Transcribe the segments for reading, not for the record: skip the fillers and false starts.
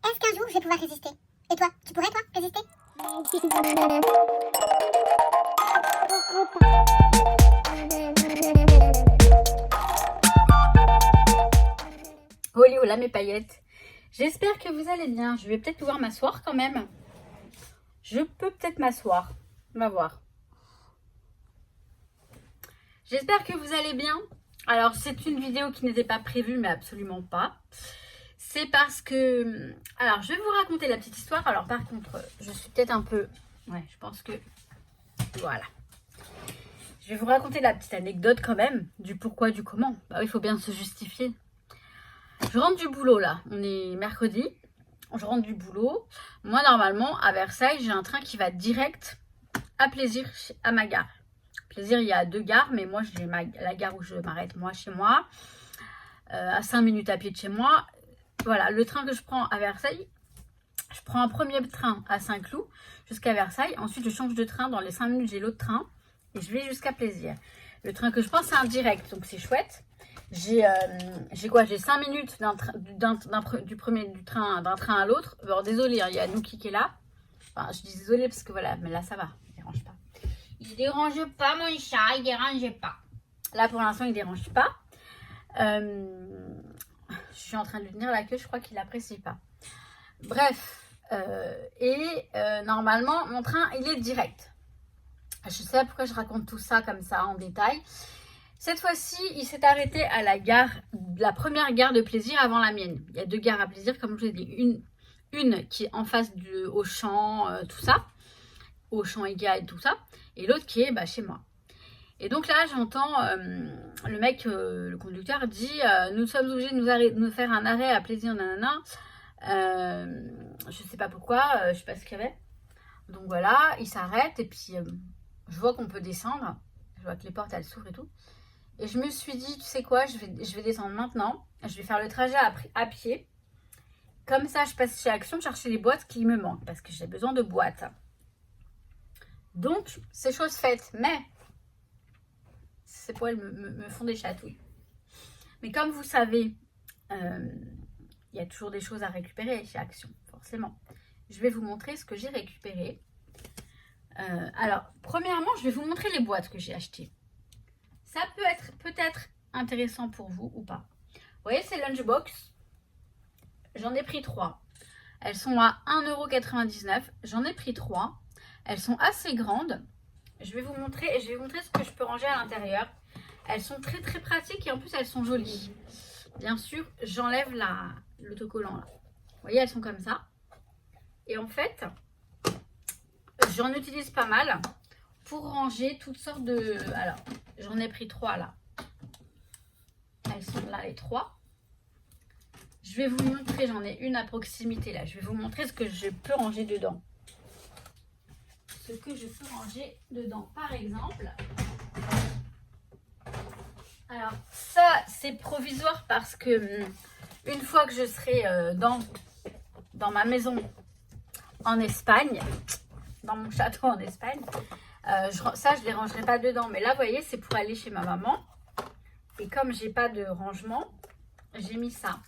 Est-ce qu'un jour je vais pouvoir résister? Et toi, tu pourrais toi résister? Hola, hola mes paillettes. J'espère que vous allez bien. Je vais peut-être pouvoir m'asseoir quand même. Je peux peut-être m'asseoir. On va voir. J'espère que vous allez bien. Alors, c'est une vidéo qui n'était pas prévue, mais absolument pas. C'est parce que... Alors, je vais vous raconter la petite histoire. Alors, par contre, je suis peut-être un peu... Ouais, je pense que... Voilà. Je vais vous raconter la petite anecdote quand même, du pourquoi, du comment. Bah oui, il faut bien se justifier. Je rentre du boulot là, on est mercredi. Je rentre du boulot. Moi, normalement, à Versailles, j'ai un train qui va direct à Plaisir, à ma gare. Plaisir, il y a 2 gares, mais moi, j'ai la gare où je m'arrête, moi, chez moi, à 5 minutes à pied de chez moi. Voilà, le train que je prends à Versailles, je prends un premier train à Saint-Cloud jusqu'à Versailles. Ensuite, je change de train. Dans les 5 minutes, j'ai l'autre train et je vais jusqu'à Plaisir. Le train que je prends, c'est un direct, donc c'est chouette. J'ai quoi? J'ai 5 minutes d'un train à l'autre. Alors, désolé, il y a Nuki qui est là. Enfin, je dis désolé parce que voilà, mais là, ça va. Il dérange pas. Il dérange pas, mon chat. Il dérange pas. Là, pour l'instant, il dérange pas. Je suis en train de lui tenir la queue. Je crois qu'il apprécie pas. Bref. Normalement, mon train, il est direct. Je sais pas pourquoi je raconte tout ça comme ça en détail. Cette fois-ci, il s'est arrêté à la gare, la première gare de Plaisir avant la mienne. Il y a 2 gares à Plaisir, comme je vous ai dit. Une qui est en face du Auchan, tout ça. Auchan, Ikea et tout ça. Et l'autre qui est chez moi. Et donc là, j'entends le mec, le conducteur, dit nous sommes obligés de nous faire un arrêt à Plaisir, nanana. Je sais pas pourquoi, je sais pas ce qu'il y avait. Donc voilà, il s'arrête et puis je vois qu'on peut descendre. Je vois que les portes, elles s'ouvrent et tout. Et je me suis dit, tu sais quoi, je vais descendre maintenant. Je vais faire le trajet à pied. Comme ça, je passe chez Action chercher les boîtes qui me manquent. Parce que j'ai besoin de boîtes. Donc, c'est chose faite. Mais, ces poils me font des chatouilles. Mais comme vous savez, il y a toujours des choses à récupérer chez Action, forcément. Je vais vous montrer ce que j'ai récupéré. Alors, premièrement, je vais vous montrer les boîtes que j'ai achetées. Ça peut être peut-être intéressant pour vous ou pas. Vous voyez ces lunchbox? J'en ai pris 3. Elles sont à 1,99 €. J'en ai pris 3. Elles sont assez grandes. Je vais vous montrer et je vais vous montrer ce que je peux ranger à l'intérieur. Elles sont très très pratiques et en plus elles sont jolies. Bien sûr, j'enlève l'autocollant là. Vous voyez, elles sont comme ça. Et en fait, j'en utilise pas mal pour ranger toutes sortes de... Alors, j'en ai pris 3 là. Elles sont là les 3. Je vais vous montrer, j'en ai une à proximité là. Je vais vous montrer ce que je peux ranger dedans. Ce que je peux ranger dedans. Par exemple, alors ça c'est provisoire parce que une fois que je serai dans ma maison en Espagne, dans mon château en Espagne, ça je les rangerai pas dedans. Mais là, vous voyez, c'est pour aller chez ma maman. Et comme j'ai pas de rangement, j'ai mis ça.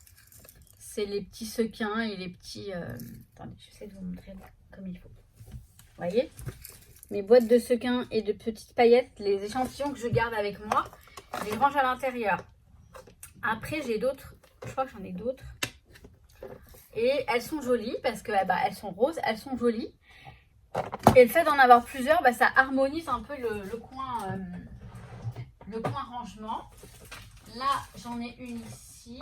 C'est les petits sequins et les petits... Attendez, j'essaie de vous montrer comme il faut. Vous voyez, mes boîtes de sequins et de petites paillettes, les échantillons que je garde avec moi, je les range à l'intérieur. Après, j'ai d'autres. Je crois que j'en ai d'autres. Et elles sont jolies parce que elles sont roses, elles sont jolies. Et le fait d'en avoir plusieurs, ça harmonise un peu le coin rangement. Là, j'en ai une ici.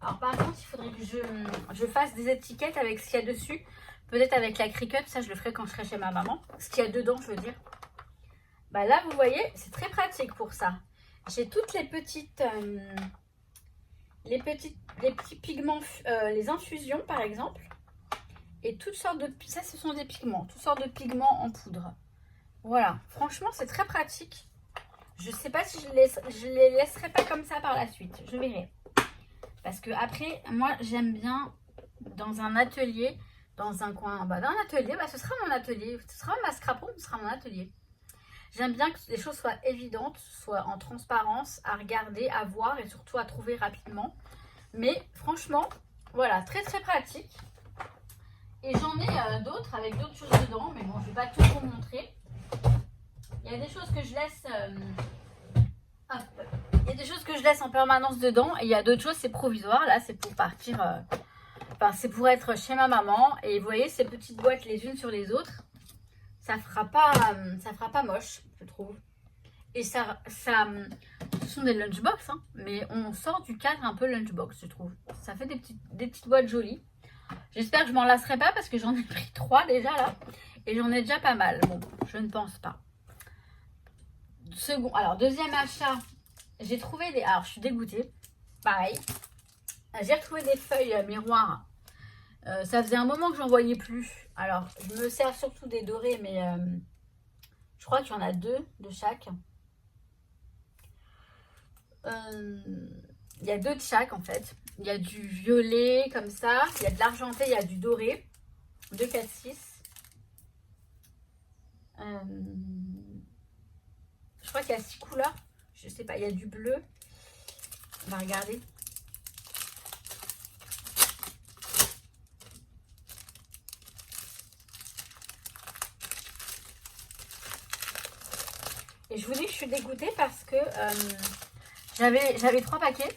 Alors par contre, il faudrait que je fasse des étiquettes avec ce qu'il y a dessus. Peut-être avec la Cricut, ça je le ferai quand je serai chez ma maman. Ce qu'il y a dedans, je veux dire. Là, vous voyez, c'est très pratique pour ça. J'ai toutes les petits pigments, les infusions par exemple. Et toutes sortes de... Ça, ce sont des pigments. Toutes sortes de pigments en poudre. Voilà. Franchement, c'est très pratique. Je ne sais pas si je les laisserai pas comme ça par la suite. Je verrai. Parce que après, moi, j'aime bien dans un atelier, dans un coin, dans un atelier, ce sera mon atelier. Ce sera ma scrapon, ce sera mon atelier. J'aime bien que les choses soient évidentes, soient en transparence, à regarder, à voir et surtout à trouver rapidement. Mais franchement, Voilà, très très pratique. Et j'en ai d'autres avec d'autres choses dedans, mais bon, je vais pas tout vous montrer. Il y a des choses que je laisse... il y a des choses que je laisse en permanence dedans, et il y a d'autres choses, c'est provisoire. Là, c'est pour partir... Enfin, c'est pour être chez ma maman. Et vous voyez, ces petites boîtes les unes sur les autres, ça fera pas moche, je trouve. Et ce sont des lunchbox, hein, mais on sort du cadre un peu lunchbox, je trouve. Ça fait des petites boîtes jolies. J'espère que je m'en lasserai pas parce que j'en ai pris 3 déjà là. Et j'en ai déjà pas mal. Bon, je ne pense pas. Alors, deuxième achat, j'ai trouvé des... Alors, je suis dégoûtée. Pareil. J'ai retrouvé des feuilles miroirs. Ça faisait un moment que j'en voyais plus. Alors, je me sers surtout des dorés, mais je crois qu'il y en a 2 de chaque. Il y a 2 de chaque en fait. Il y a du violet comme ça. Il y a de l'argenté, il y a du doré. 2, 4, 6. Je crois qu'il y a 6 couleurs. Je sais pas, il y a du bleu. On va regarder. Et je vous dis que je suis dégoûtée parce que j'avais 3 paquets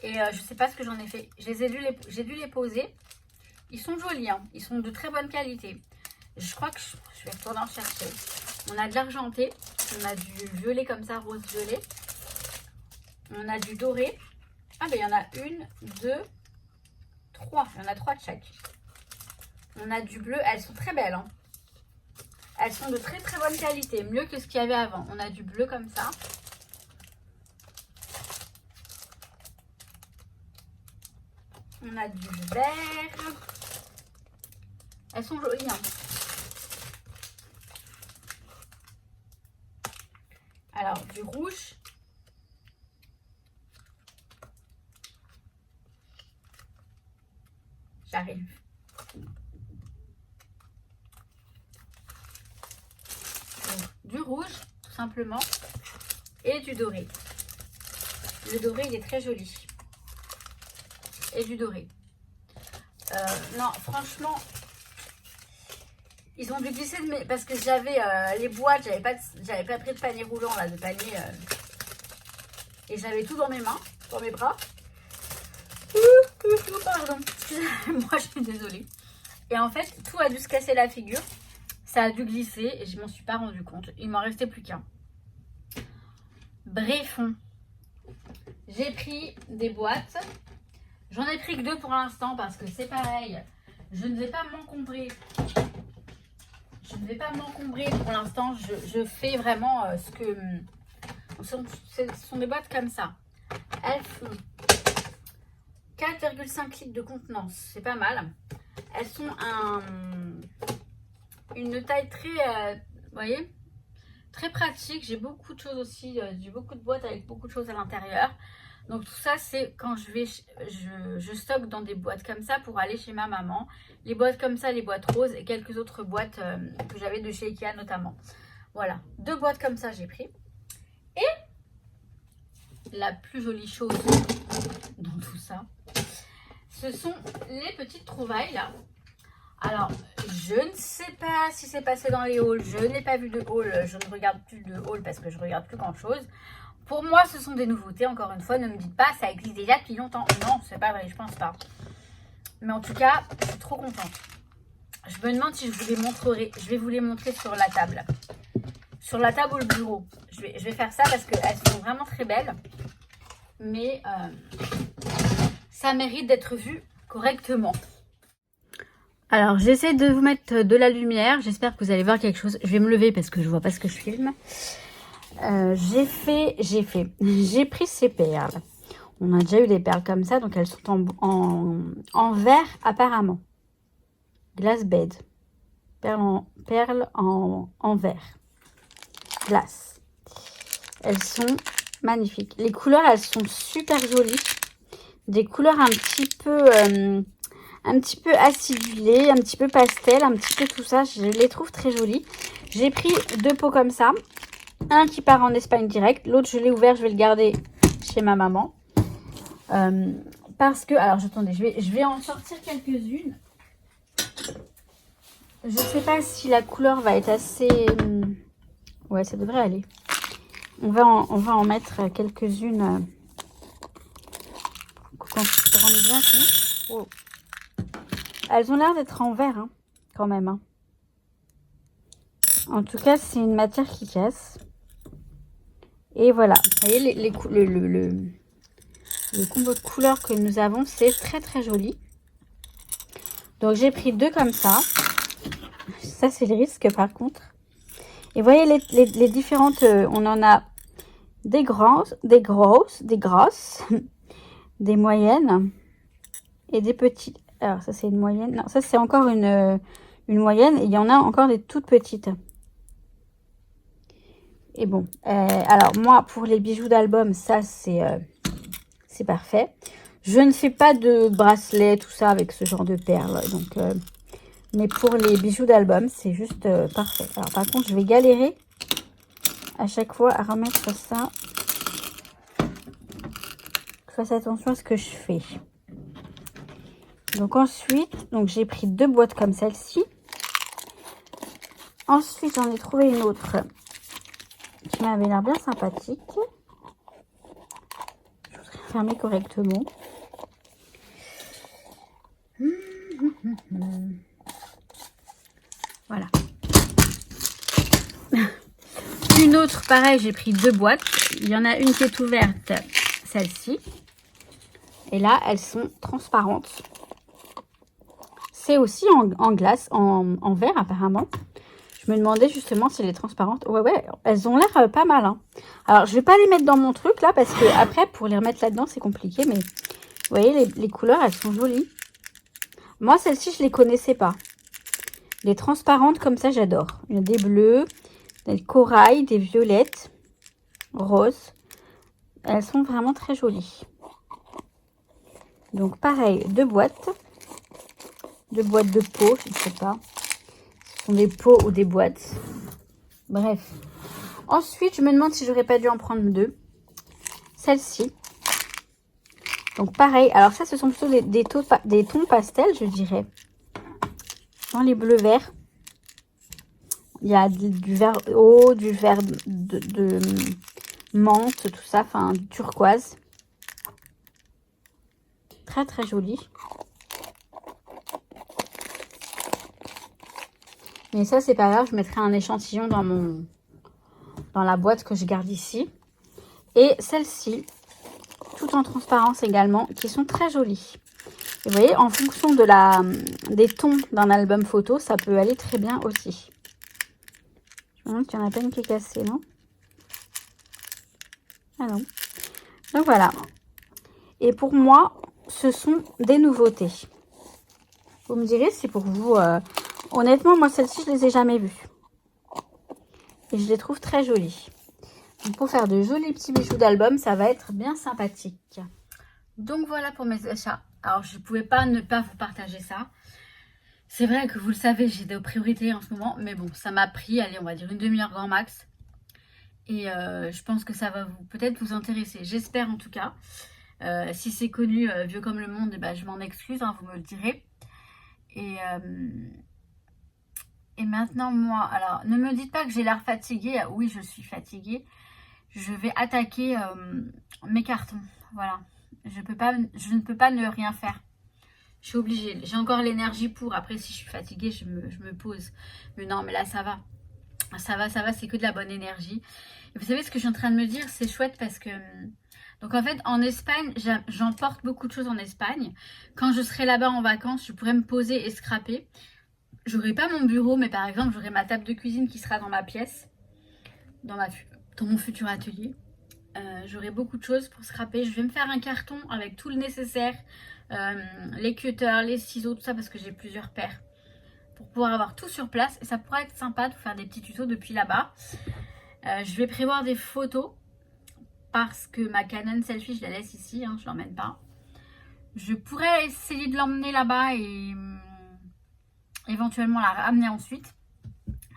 et je sais pas ce que j'en ai fait. J'ai dû les poser. Ils sont jolis, hein. Ils sont de très bonne qualité. Je crois que je vais retourner en chercher. On a de l'argenté, on a du violet comme ça, rose violet. On a du doré. Ah ben il y en a 1, 2, 3. Il y en a 3 de chaque. On a du bleu. Elles sont très belles, hein. Elles sont de très très bonne qualité, mieux que ce qu'il y avait avant. On a du bleu comme ça. On a du vert. Elles sont jolies, hein. Alors, du rouge. J'arrive. Du rouge, tout simplement, et du doré. Le doré, il est très joli. Et du doré. Non, franchement, ils ont dû glisser de mes... Parce que j'avais les boîtes, j'avais pas pris de panier roulant, là, de panier. Et j'avais tout dans mes mains, dans mes bras. Pardon, moi je suis désolée. Et en fait, tout a dû se casser la figure. Ça a dû glisser et je m'en suis pas rendu compte. Il m'en restait plus qu'un. Bref, j'ai pris des boîtes. J'en ai pris que 2 pour l'instant parce que c'est pareil. Je ne vais pas m'encombrer. Je ne vais pas m'encombrer pour l'instant. Je fais vraiment ce que... Ce sont des boîtes comme ça. Elles font 4,5 litres de contenance. C'est pas mal. Elles sont une taille très, vous voyez, très pratique. J'ai beaucoup de choses aussi, j'ai beaucoup de boîtes avec beaucoup de choses à l'intérieur. Donc tout ça, c'est quand je stocke dans des boîtes comme ça pour aller chez ma maman. Les boîtes comme ça, les boîtes roses et quelques autres boîtes que j'avais de chez Ikea notamment. Voilà, 2 boîtes comme ça j'ai pris. Et la plus jolie chose dans tout ça, ce sont les petites trouvailles là. Alors, je ne sais pas si c'est passé dans les hauls. Je n'ai pas vu de haul. Je ne regarde plus de haul parce que je regarde plus grand chose. Pour moi, ce sont des nouveautés. Encore une fois, ne me dites pas, ça existe déjà depuis longtemps. Non, c'est pas vrai, je pense pas. Mais en tout cas, je suis trop contente. Je me demande si je vous les montrerai. Je vais vous les montrer sur la table. Sur la table ou le bureau. Je vais faire ça parce qu'elles sont vraiment très belles. Mais ça mérite d'être vu correctement. Alors, j'essaie de vous mettre de la lumière. J'espère que vous allez voir quelque chose. Je vais me lever parce que je vois pas ce que je filme. J'ai pris ces perles. On a déjà eu des perles comme ça, donc elles sont en vert apparemment. Glass bead. Perles en vert. Glace. Elles sont magnifiques. Les couleurs, elles sont super jolies. Des couleurs un petit peu acidulées, un petit peu pastel, un petit peu tout ça. Je les trouve très jolies. J'ai pris 2 pots comme ça. Un qui part en Espagne direct. L'autre, je l'ai ouvert, je vais le garder chez ma maman. Parce que, alors attendez, je vais en sortir quelques-unes. Je sais pas si la couleur va être assez... Ouais, ça devrait aller. On va en mettre quelques-unes. Quand tu te rends bien compte. Oh. Elles ont l'air d'être en verre, hein, quand même. Hein. En tout cas, c'est une matière qui casse. Et voilà. Vous voyez, le combo de couleurs que nous avons, c'est très très joli. Donc, j'ai pris 2 comme ça. Ça, c'est le risque, par contre. Et vous voyez, les différentes... on en a des grosses, des grosses, des moyennes et des petites. Alors, ça, c'est une moyenne. Non, ça, c'est encore une moyenne. Et il y en a encore des toutes petites. Et bon, alors moi, pour les bijoux d'album, ça, c'est parfait. Je ne fais pas de bracelet, tout ça, avec ce genre de perles. Donc, mais pour les bijoux d'album, c'est juste parfait. Alors, par contre, je vais galérer à chaque fois à remettre ça. Je fasse attention à ce que je fais. Donc ensuite, j'ai pris 2 boîtes comme celle-ci. Ensuite, j'en ai trouvé une autre qui m'avait l'air bien sympathique. Je voudrais fermer correctement. Voilà. Une autre, pareil, j'ai pris 2 boîtes. Il y en a une qui est ouverte, celle-ci. Et là, elles sont transparentes. C'est aussi en glace, en verre apparemment. Je me demandais justement si elle est transparente. Ouais, elles ont l'air pas mal. Hein. Alors, je vais pas les mettre dans mon truc là, parce que après, pour les remettre là-dedans, c'est compliqué. Mais vous voyez, les couleurs, elles sont jolies. Moi, celles-ci, je les connaissais pas. Les transparentes comme ça, j'adore. Il y a des bleus, des corail, des violettes, roses. Elles sont vraiment très jolies. Donc, pareil, 2 boîtes. 2 boîtes de peau, je ne sais pas. Ce sont des pots ou des boîtes. Bref. Ensuite, je me demande si j'aurais pas dû en prendre 2. Celle-ci. Donc, pareil. Alors, ça, ce sont plutôt des tons pastels, je dirais. Dans les bleus verts. Il y a du vert eau, du vert de menthe, tout ça. Enfin, du turquoise. Très, très joli. Mais ça, c'est pas grave. Je mettrai un échantillon dans la boîte que je garde ici. Et celle-ci, tout en transparence également, qui sont très jolies. Et vous voyez, en fonction des tons d'un album photo, ça peut aller très bien aussi. Je me demande qu'il y en a pas une qui est cassée, non? Ah non. Donc voilà. Et pour moi, ce sont des nouveautés. Vous me direz si pour vous... honnêtement, moi, celles-ci, je les ai jamais vues. Et je les trouve très jolies. Donc, pour faire de jolis petits bijoux d'album, ça va être bien sympathique. Donc, voilà pour mes achats. Alors, je ne pouvais pas ne pas vous partager ça. C'est vrai que vous le savez, j'ai des priorités en ce moment. Mais bon, ça m'a pris, allez, on va dire une demi-heure grand max. Et je pense que ça va peut-être vous intéresser. J'espère en tout cas. Si c'est connu, vieux comme le monde, eh ben, je m'en excuse, hein, vous me le direz. Et maintenant, moi, alors, ne me dites pas que j'ai l'air fatiguée. Oui, je suis fatiguée. Je vais attaquer mes cartons. Voilà. Je ne peux pas ne rien faire. Je suis obligée. J'ai encore l'énergie pour. Après, si je suis fatiguée, je me pose. Mais non, mais là, ça va. Ça va. C'est que de la bonne énergie. Et vous savez ce que je suis en train de me dire? C'est chouette parce que... Donc, en fait, en Espagne, j'emporte beaucoup de choses en Espagne. Quand je serai là-bas en vacances, je pourrais me poser et scraper. J'aurai pas mon bureau, mais par exemple, j'aurai ma table de cuisine qui sera dans ma pièce, dans mon futur atelier. J'aurai beaucoup de choses pour scraper. Je vais me faire un carton avec tout le nécessaire, les cutters, les ciseaux, tout ça, parce que j'ai plusieurs paires, pour pouvoir avoir tout sur place. Et ça pourrait être sympa de faire des petits tutos depuis là-bas. Je vais prévoir des photos, parce que ma Canon selfie, je la laisse ici, hein, je l'emmène pas. Je pourrais essayer de l'emmener là-bas et... éventuellement la ramener ensuite,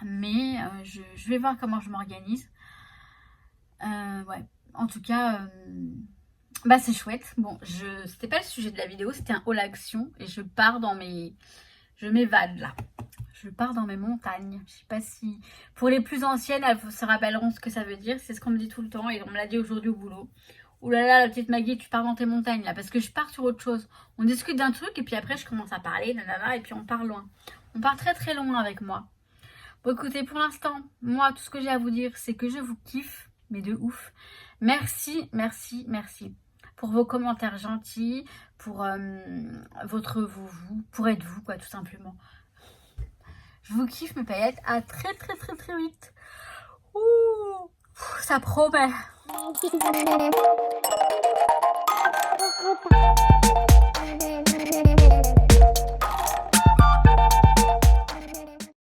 mais je vais voir comment je m'organise. Ouais, en tout cas, Bah c'est chouette. Bon, c'était pas le sujet de la vidéo, c'était un haul action et je pars dans mes... Je m'évade là. Je pars dans mes montagnes. Je sais pas si... Pour les plus anciennes, elles se rappelleront ce que ça veut dire. C'est ce qu'on me dit tout le temps et on me l'a dit aujourd'hui au boulot. Ouh là là, la petite Maggie, tu pars dans tes montagnes là. Parce que je pars sur autre chose. On discute d'un truc et puis après je commence à parler, nanana, et puis on part loin. On part très très loin avec moi. Bon écoutez, pour l'instant, moi tout ce que j'ai à vous dire, c'est que je vous kiffe, mais de ouf. Merci, merci, merci pour vos commentaires gentils, pour pour être vous, quoi, tout simplement. Je vous kiffe, mes paillettes. À très, très, très, très vite. Ouh, ça promet. Thank you.